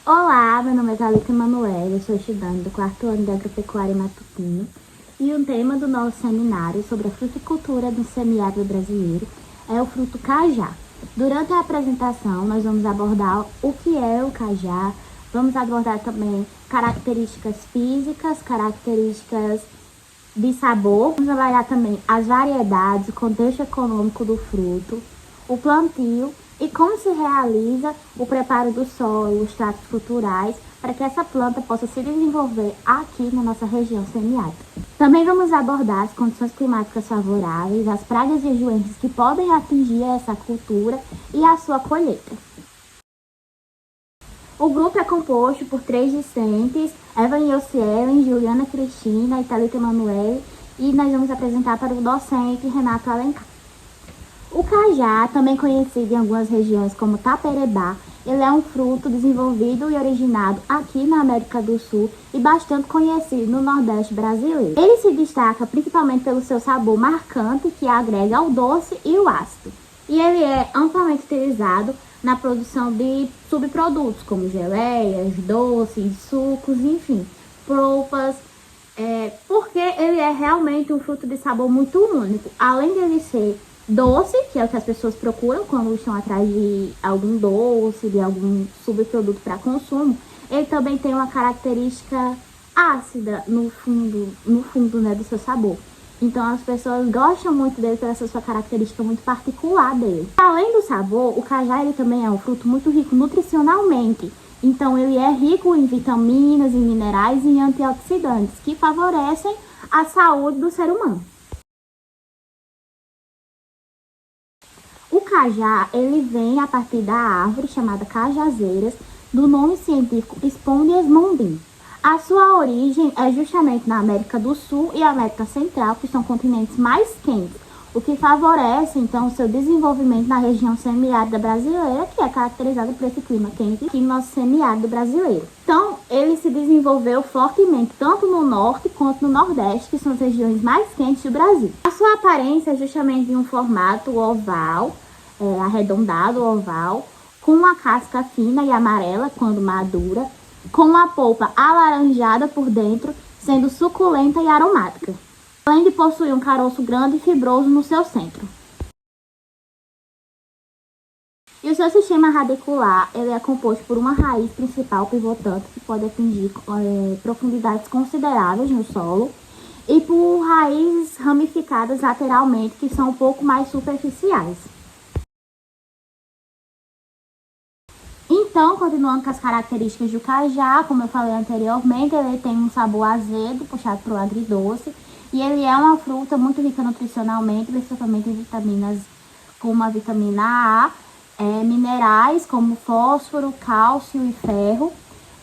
Olá, meu nome é Thalita Emanuele, eu sou estudante do 4º ano de Agropecuária Matutino e o tema do nosso seminário sobre a fruticultura no semiárido brasileiro é o fruto cajá. Durante a apresentação, nós vamos abordar o que é o cajá, vamos abordar também características físicas, características de sabor, vamos avaliar também as variedades, o contexto econômico do fruto, o plantio e como se realiza o preparo do solo, os tratos culturais, para que essa planta possa se desenvolver aqui na nossa região semiárida. Também vamos abordar as condições climáticas favoráveis, as pragas e doenças que podem atingir essa cultura e a sua colheita. O grupo é composto por 3 discentes, Evan Yosielen, Juliana Cristina e Thalita Emanuele, e nós vamos apresentar para o docente Renato Alencar. O cajá, também conhecido em algumas regiões como taperebá, ele é um fruto desenvolvido e originado aqui na América do Sul e bastante conhecido no Nordeste brasileiro. Ele se destaca principalmente pelo seu sabor marcante, que agrega ao doce e o ácido. E ele é amplamente utilizado na produção de subprodutos, como geleias, doces, sucos, enfim, polpas, porque ele é realmente um fruto de sabor muito único. Além de ele ser doce, que é o que as pessoas procuram quando estão atrás de algum doce, de algum subproduto para consumo, ele também tem uma característica ácida no fundo, né, do seu sabor. Então as pessoas gostam muito dele por essa sua característica muito particular dele. Além do sabor, o cajá ele também é um fruto muito rico nutricionalmente. Então ele é rico em vitaminas, em minerais e em antioxidantes que favorecem a saúde do ser humano. O cajá, ele vem a partir da árvore chamada cajazeiras, do nome científico Spondias mondin. A sua origem é justamente na América do Sul e América Central, que são continentes mais quentes, o que favorece, então, o seu desenvolvimento na região semiárida brasileira, que é caracterizada por esse clima quente aqui no nosso semiárido brasileiro. Então, ele se desenvolveu fortemente tanto no norte quanto no nordeste, que são as regiões mais quentes do Brasil. A sua aparência é justamente de um formato oval, arredondado, oval, com uma casca fina e amarela quando madura, com uma polpa alaranjada por dentro, sendo suculenta e aromática, além de possuir um caroço grande e fibroso no seu centro. E o seu sistema radicular ele é composto por uma raiz principal pivotante, que pode atingir profundidades consideráveis no solo, e por raízes ramificadas lateralmente, que são um pouco mais superficiais. Então, continuando com as características do cajá, como eu falei anteriormente, ele tem um sabor azedo, puxado para o agridoce, e ele é uma fruta muito rica nutricionalmente, principalmente em vitaminas como a vitamina A, minerais como fósforo, cálcio e ferro.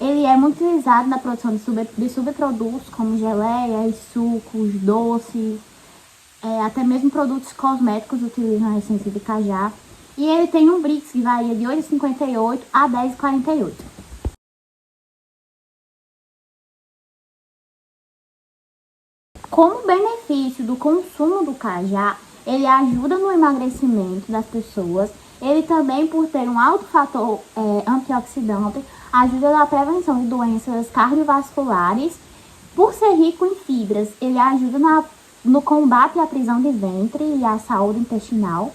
Ele é muito utilizado na produção de subprodutos como geleias, sucos, doces, até mesmo produtos cosméticos utilizam a essência de cajá. E ele tem um Brix que varia de 8,58 a 10,48. Como benefício do consumo do cajá, ele ajuda no emagrecimento das pessoas. Ele também, por ter um alto fator antioxidante, ajuda na prevenção de doenças cardiovasculares. Por ser rico em fibras, ele ajuda no combate à prisão de ventre e à saúde intestinal.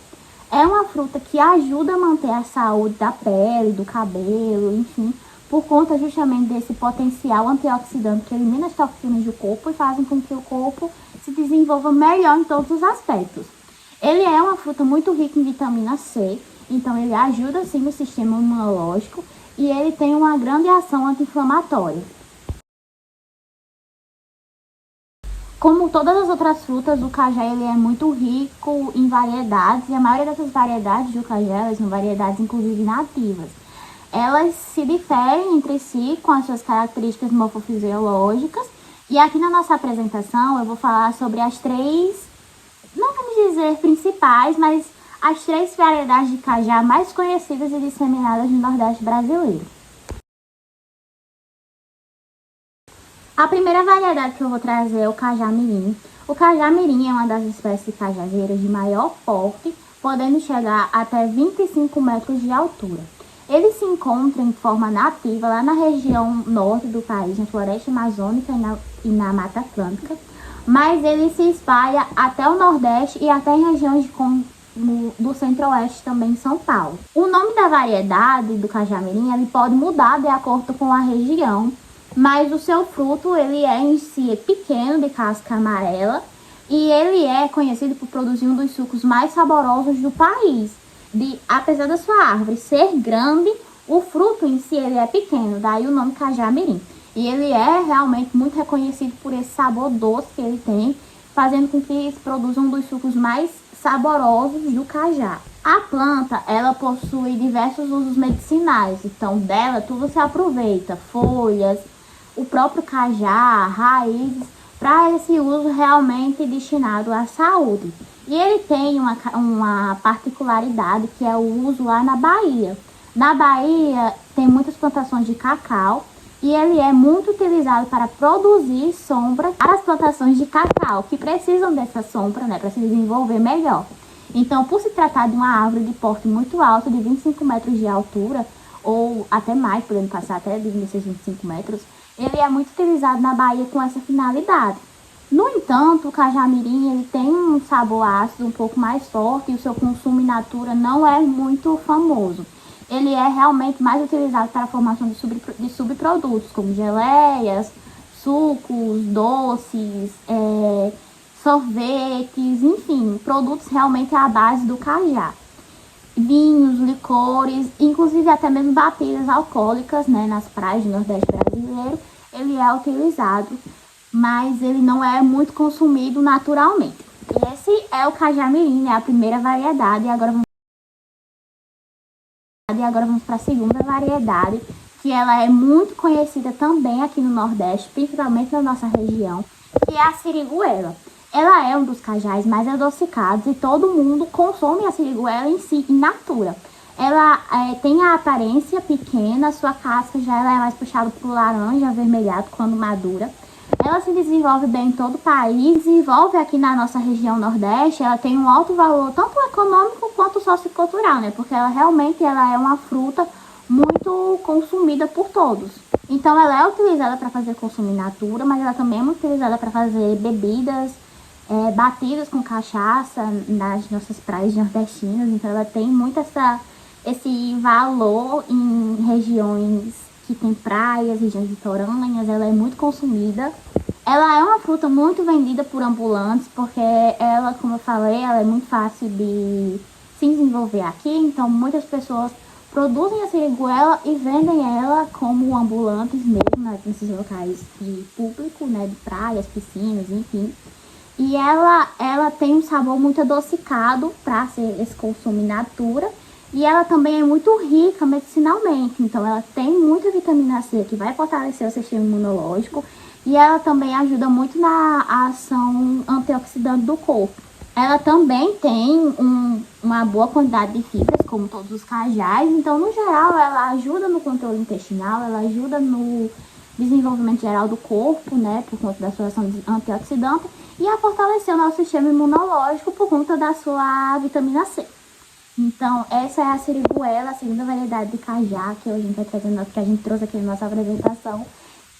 É uma fruta que ajuda a manter a saúde da pele, do cabelo, enfim, por conta justamente desse potencial antioxidante que elimina as toxinas do corpo e fazem com que o corpo se desenvolva melhor em todos os aspectos. Ele é uma fruta muito rica em vitamina C, então ele ajuda sim no sistema imunológico e ele tem uma grande ação anti-inflamatória. Como todas as outras frutas, o cajá ele é muito rico em variedades, e a maioria dessas variedades do cajá são variedades inclusive nativas. Elas se diferem entre si com as suas características morfofisiológicas, e aqui na nossa apresentação eu vou falar sobre as 3, não vamos dizer principais, mas as 3 variedades de cajá mais conhecidas e disseminadas no Nordeste brasileiro. A primeira variedade que eu vou trazer é o cajá mirim. O cajá-mirim é uma das espécies de cajazeiras de maior porte, podendo chegar até 25 metros de altura. Ele se encontra em forma nativa lá na região norte do país, na floresta amazônica e na Mata Atlântica, mas ele se espalha até o Nordeste e até em regiões do Centro-Oeste, também em São Paulo. O nome da variedade do cajá-mirim ele pode mudar de acordo com a região, mas o seu fruto ele é em si pequeno, de casca amarela, e ele é conhecido por produzir um dos sucos mais saborosos do país. Apesar da sua árvore ser grande, o fruto em si ele é pequeno, daí o nome cajá-mirim. E ele é realmente muito reconhecido por esse sabor doce que ele tem, fazendo com que eles produzam um dos sucos mais saborosos do cajá. A planta, ela possui diversos usos medicinais, então dela tudo se aproveita, folhas, o próprio cajá, raízes, para esse uso realmente destinado à saúde. E ele tem uma particularidade que é o uso lá na Bahia. Na Bahia tem muitas plantações de cacau e ele é muito utilizado para produzir sombra para as plantações de cacau, que precisam dessa sombra, né, para se desenvolver melhor. Então, por se tratar de uma árvore de porte muito alto, de 25 metros de altura, ou até mais, podendo passar até de 25 metros, ele é muito utilizado na Bahia com essa finalidade. No entanto, o cajá-mirim ele tem um sabor ácido um pouco mais forte e o seu consumo in natura não é muito famoso. Ele é realmente mais utilizado para a formação de subprodutos, como geleias, sucos, doces, sorvetes, enfim, produtos realmente à base do cajá. Vinhos, licores, inclusive até mesmo batidas alcoólicas, né, nas praias do Nordeste brasileiro, ele é utilizado, mas ele não é muito consumido naturalmente. E esse é o cajá-mirim, né, a primeira variedade, e agora vamos para a segunda variedade, que ela é muito conhecida também aqui no Nordeste, principalmente na nossa região, que é a siriguela. Ela é um dos cajás mais adocicados e todo mundo consome a siriguela em si, in natura. Ela tem a aparência pequena, sua casca já ela é mais puxada para o laranja avermelhado quando madura. Ela se desenvolve bem em todo o país, desenvolve aqui na nossa região Nordeste, ela tem um alto valor, tanto econômico quanto sociocultural, né? Porque ela realmente ela é uma fruta muito consumida por todos. Então ela é utilizada para fazer consumo in natura, mas ela também é muito utilizada para fazer bebidas, batidas com cachaça nas nossas praias nordestinas. Então ela tem muito esse valor em regiões que tem praias, regiões litorâneas, ela é muito consumida. Ela é uma fruta muito vendida por ambulantes, porque ela, como eu falei, ela é muito fácil de se desenvolver aqui, então muitas pessoas produzem a siriguela e vendem ela como ambulantes mesmo, nesses locais de público, né, de praias, piscinas, enfim. E ela tem um sabor muito adocicado para ser esse consumo in natura. E ela também é muito rica medicinalmente, então ela tem muita vitamina C que vai fortalecer o sistema imunológico e ela também ajuda muito na ação antioxidante do corpo. Ela também tem uma boa quantidade de fibras, como todos os cajás, então no geral ela ajuda no controle intestinal, ela ajuda no desenvolvimento geral do corpo, né, por conta da sua ação antioxidante e a fortalecer o nosso sistema imunológico por conta da sua vitamina C. Então, essa é a siriguela, a segunda variedade de cajá que hoje a gente vai trazendo, que a gente trouxe aqui na nossa apresentação,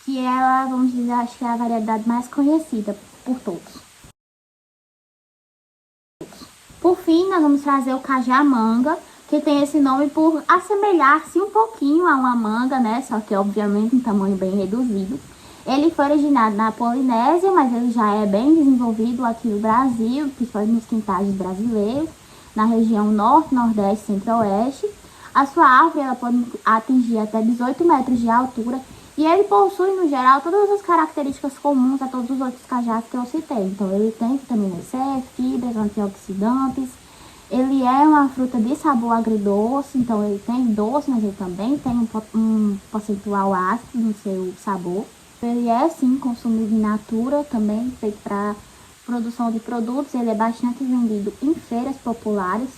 que ela, vamos dizer, acho que é a variedade mais conhecida por todos. Por fim, nós vamos trazer o cajá-manga, que tem esse nome por assemelhar-se um pouquinho a uma manga, né? Só que, obviamente, em tamanho bem reduzido. Ele foi originado na Polinésia, mas ele já é bem desenvolvido aqui no Brasil, principalmente nos quintais brasileiros, na região norte, nordeste, centro-oeste. A sua árvore ela pode atingir até 18 metros de altura e ele possui, no geral, todas as características comuns a todos os outros cajás que eu citei. Então, ele tem vitamina C, fibras, antioxidantes. Ele é uma fruta de sabor agridoce, então ele tem doce, mas ele também tem um percentual ácido no seu sabor. Ele é, sim, consumido in natura, também feito para produção de produtos. Ele é bastante vendido em feiras populares,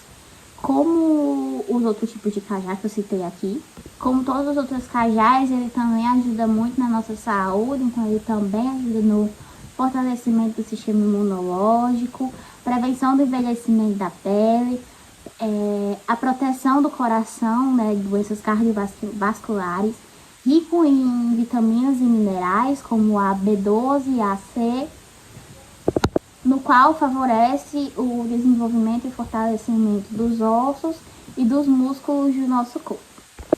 como os outros tipos de cajá que eu citei aqui. Como todos os outros cajás, ele também ajuda muito na nossa saúde, então ele também ajuda no fortalecimento do sistema imunológico, prevenção do envelhecimento da pele, a proteção do coração, né, de doenças cardiovasculares, rico em vitaminas e minerais como a B12 e a C, no qual favorece o desenvolvimento e fortalecimento dos ossos e dos músculos do nosso corpo.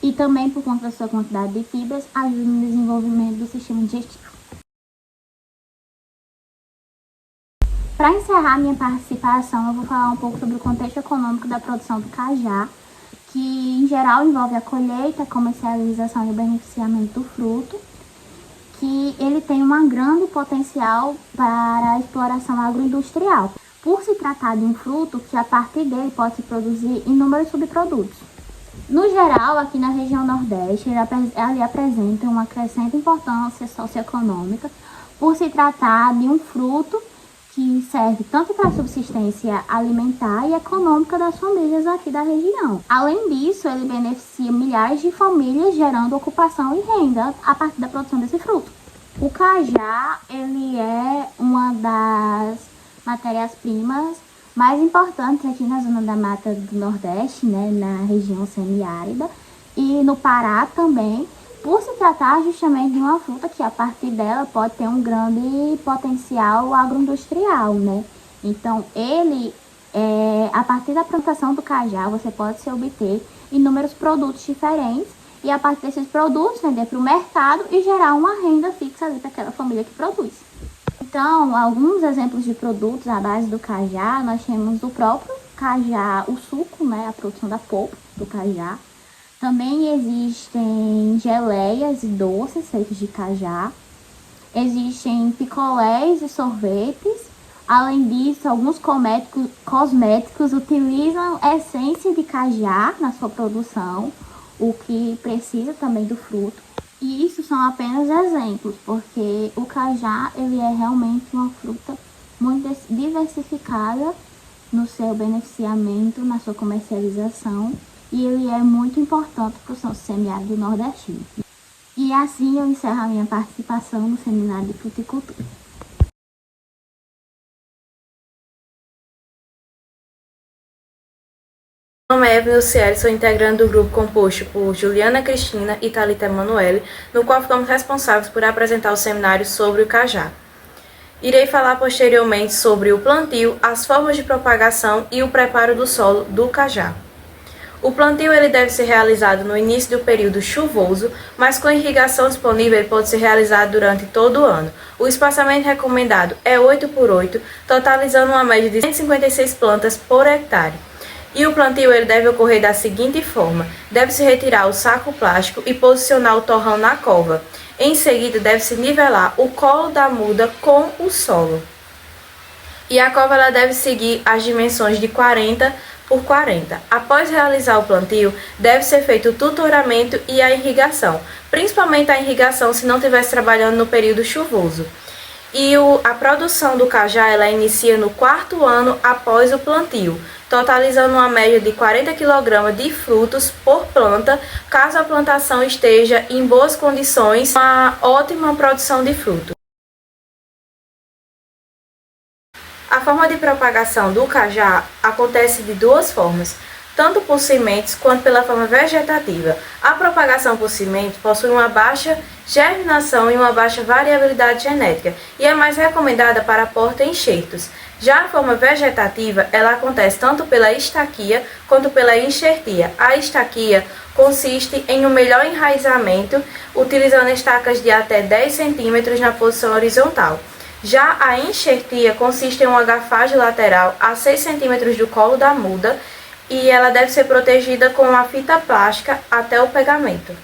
E também, por conta da sua quantidade de fibras, ajuda no desenvolvimento do sistema digestivo. Para encerrar minha participação, eu vou falar um pouco sobre o contexto econômico da produção do cajá, que em geral envolve a colheita, a comercialização e o beneficiamento do fruto, que ele tem um grande potencial para a exploração agroindustrial, por se tratar de um fruto que a partir dele pode se produzir inúmeros subprodutos. No geral, aqui na região Nordeste, ele apresenta uma crescente importância socioeconômica, por se tratar de um fruto que serve tanto para a subsistência alimentar e econômica das famílias aqui da região. Além disso, ele beneficia milhares de famílias, gerando ocupação e renda a partir da produção desse fruto. O cajá, ele é uma das matérias-primas mais importantes aqui na zona da Mata do Nordeste, né, na região semiárida, e no Pará também, por se tratar justamente de uma fruta que a partir dela pode ter um grande potencial agroindustrial, né? Então, a partir da plantação do cajá, você pode se obter inúmeros produtos diferentes e a partir desses produtos vender para o mercado e gerar uma renda fixa ali para aquela família que produz. Então, alguns exemplos de produtos à base do cajá, nós temos o próprio cajá, o suco, né? A produção da polpa do cajá. Também existem geleias e doces feitos de cajá. Existem picolés e sorvetes. Além disso, alguns cosméticos utilizam essência de cajá na sua produção, o que precisa também do fruto. E isso são apenas exemplos, porque o cajá ele é realmente uma fruta muito diversificada no seu beneficiamento, na sua comercialização. E ele é muito importante para o semiárido nordestino. E assim eu encerro a minha participação no Seminário de Fruticultura. Meu nome é Evelyn Luciele, sou integrante do grupo composto por Juliana Cristina e Thalita Emanuele, no qual ficamos responsáveis por apresentar o seminário sobre o cajá. Irei falar posteriormente sobre o plantio, as formas de propagação e o preparo do solo do cajá. O plantio ele deve ser realizado no início do período chuvoso, mas com irrigação disponível ele pode ser realizado durante todo o ano. O espaçamento recomendado é 8 por 8, totalizando uma média de 156 plantas por hectare. E o plantio ele deve ocorrer da seguinte forma: deve-se retirar o saco plástico e posicionar o torrão na cova. Em seguida, deve-se nivelar o colo da muda com o solo. E a cova ela deve seguir as dimensões de 40 por 40. Após realizar o plantio, deve ser feito o tutoramento e a irrigação, principalmente a irrigação se não estivesse trabalhando no período chuvoso. E a produção do cajá ela inicia no 4º ano após o plantio, totalizando uma média de 40 kg de frutos por planta, caso a plantação esteja em boas condições, com uma ótima produção de frutos. A forma de propagação do cajá acontece de duas formas, tanto por sementes quanto pela forma vegetativa. A propagação por semente possui uma baixa germinação e uma baixa variabilidade genética e é mais recomendada para aporte em enxertos. Já a forma vegetativa, ela acontece tanto pela estaquia quanto pela enxertia. A estaquia consiste em um melhor enraizamento, utilizando estacas de até 10 cm na posição horizontal. Já a enxertia consiste em uma agafagem lateral a 6 cm do colo da muda e ela deve ser protegida com uma fita plástica até o pegamento.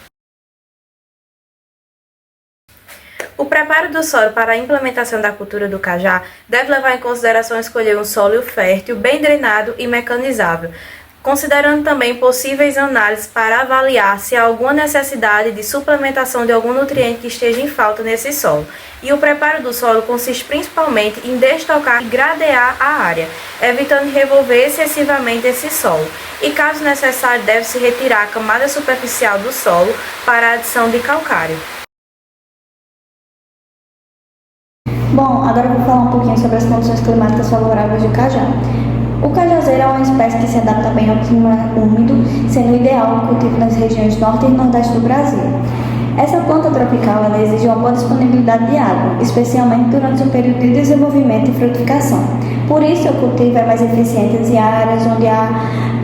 O preparo do solo para a implementação da cultura do cajá deve levar em consideração escolher um solo fértil, bem drenado e mecanizável, considerando também possíveis análises para avaliar se há alguma necessidade de suplementação de algum nutriente que esteja em falta nesse solo. E o preparo do solo consiste principalmente em destocar e gradear a área, evitando revolver excessivamente esse solo. E caso necessário, deve-se retirar a camada superficial do solo para a adição de calcário. Bom, agora eu vou falar um pouquinho sobre as condições climáticas favoráveis do cajá. O cajazeiro é uma espécie que se adapta bem ao clima úmido, sendo ideal o cultivo nas regiões norte e nordeste do Brasil. Essa planta tropical ela exige uma boa disponibilidade de água, especialmente durante seu período de desenvolvimento e frutificação. Por isso, o cultivo é mais eficiente em áreas onde há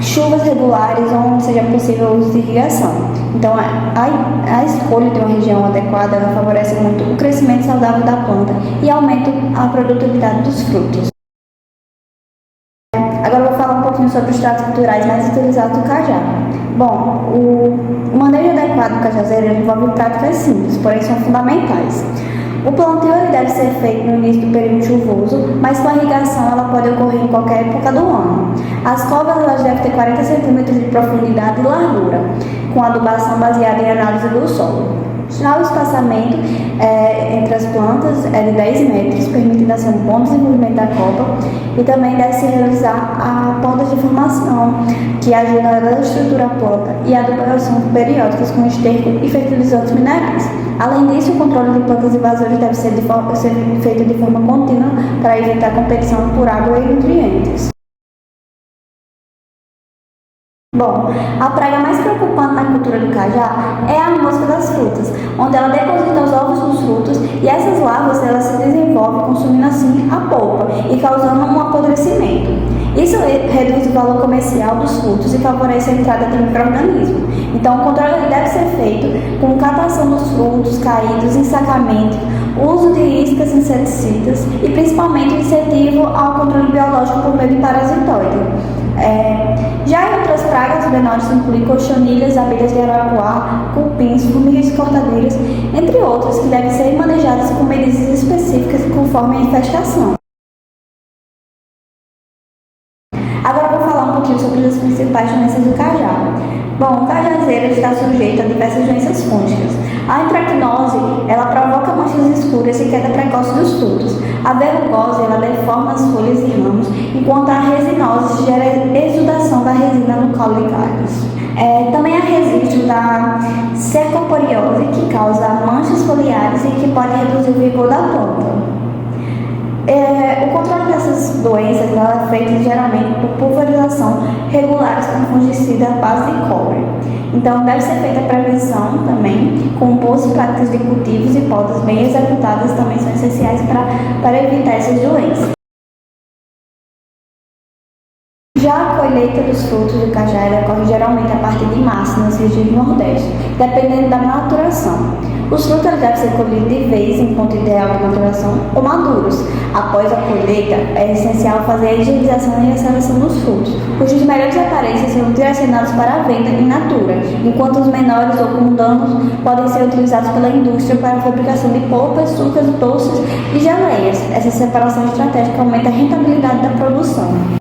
chuvas regulares ou onde seja possível o uso de irrigação. Então, a escolha de uma região adequada ela favorece muito o crescimento saudável da planta e aumenta a produtividade dos frutos. Agora eu vou falar um pouquinho sobre os tratos culturais mais utilizados do cajá. Bom, o manejo adequado do cajazeiro envolve práticas simples, porém são fundamentais. O plantio deve ser feito no início do período chuvoso, mas com a irrigação ela pode ocorrer em qualquer época do ano. As covas elas devem ter 40 centímetros de profundidade e largura, com adubação baseada em análise do solo. Já o espaçamento entre as plantas é de 10 metros, permitindo assim um bom desenvolvimento da copa, e também deve-se realizar a poda de formação, que ajuda a estruturar a planta, e a adubação periódicas com esterco e fertilizantes minerais. Além disso, o controle de plantas invasores deve ser feito de forma contínua para evitar competição por água e nutrientes. Bom, a praga mais preocupante na cultura do cajá é a mosca das frutas, onde ela deposita os ovos nos frutos e essas larvas elas se desenvolvem consumindo assim a polpa e causando um apodrecimento. Isso reduz o valor comercial dos frutos e favorece a entrada de micro-organismos. Então, o controle deve ser feito com catação dos frutos caídos, ensacamento, uso de iscas inseticidas e principalmente o incentivo ao controle biológico por meio de parasitoide. Já em outras pragas menores incluem cochonilhas, abelhas de arapuá, cupins, formigas cortadeiras, entre outras, que devem ser manejadas com medidas específicas conforme a infestação. Agora eu vou falar um pouquinho sobre as principais doenças do cajá. Bom, o cajazeiro está sujeito a diversas doenças fúngicas. A antracnose, ela provoca manchas escuras e queda precoce dos frutos. A verrugose, ela deforma as folhas e ramos, enquanto a resinose gera exudação da resina no caule de galhos. Também há resíduo da cercoporiose, que causa manchas foliares e que pode reduzir o vigor da planta. O controle dessas doenças é feito geralmente por pulverização regulares com fungicida à base de cobre. Então, deve ser feita a prevenção também, com boas práticas de cultivos e podas bem executadas também são essenciais para evitar essas doenças. Já a colheita dos frutos do cajá ocorre geralmente a partir de março nas regiões do Nordeste, dependendo da maturação. Os frutos devem ser colhidos de vez em ponto ideal de maturação ou maduros. Após a colheita, é essencial fazer a higienização e a seleção dos frutos, cujos melhores aparências são direcionados para a venda in natura, enquanto os menores ou com danos podem ser utilizados pela indústria para a fabricação de polpas, sucos, doces e geleias. Essa separação estratégica aumenta a rentabilidade da produção.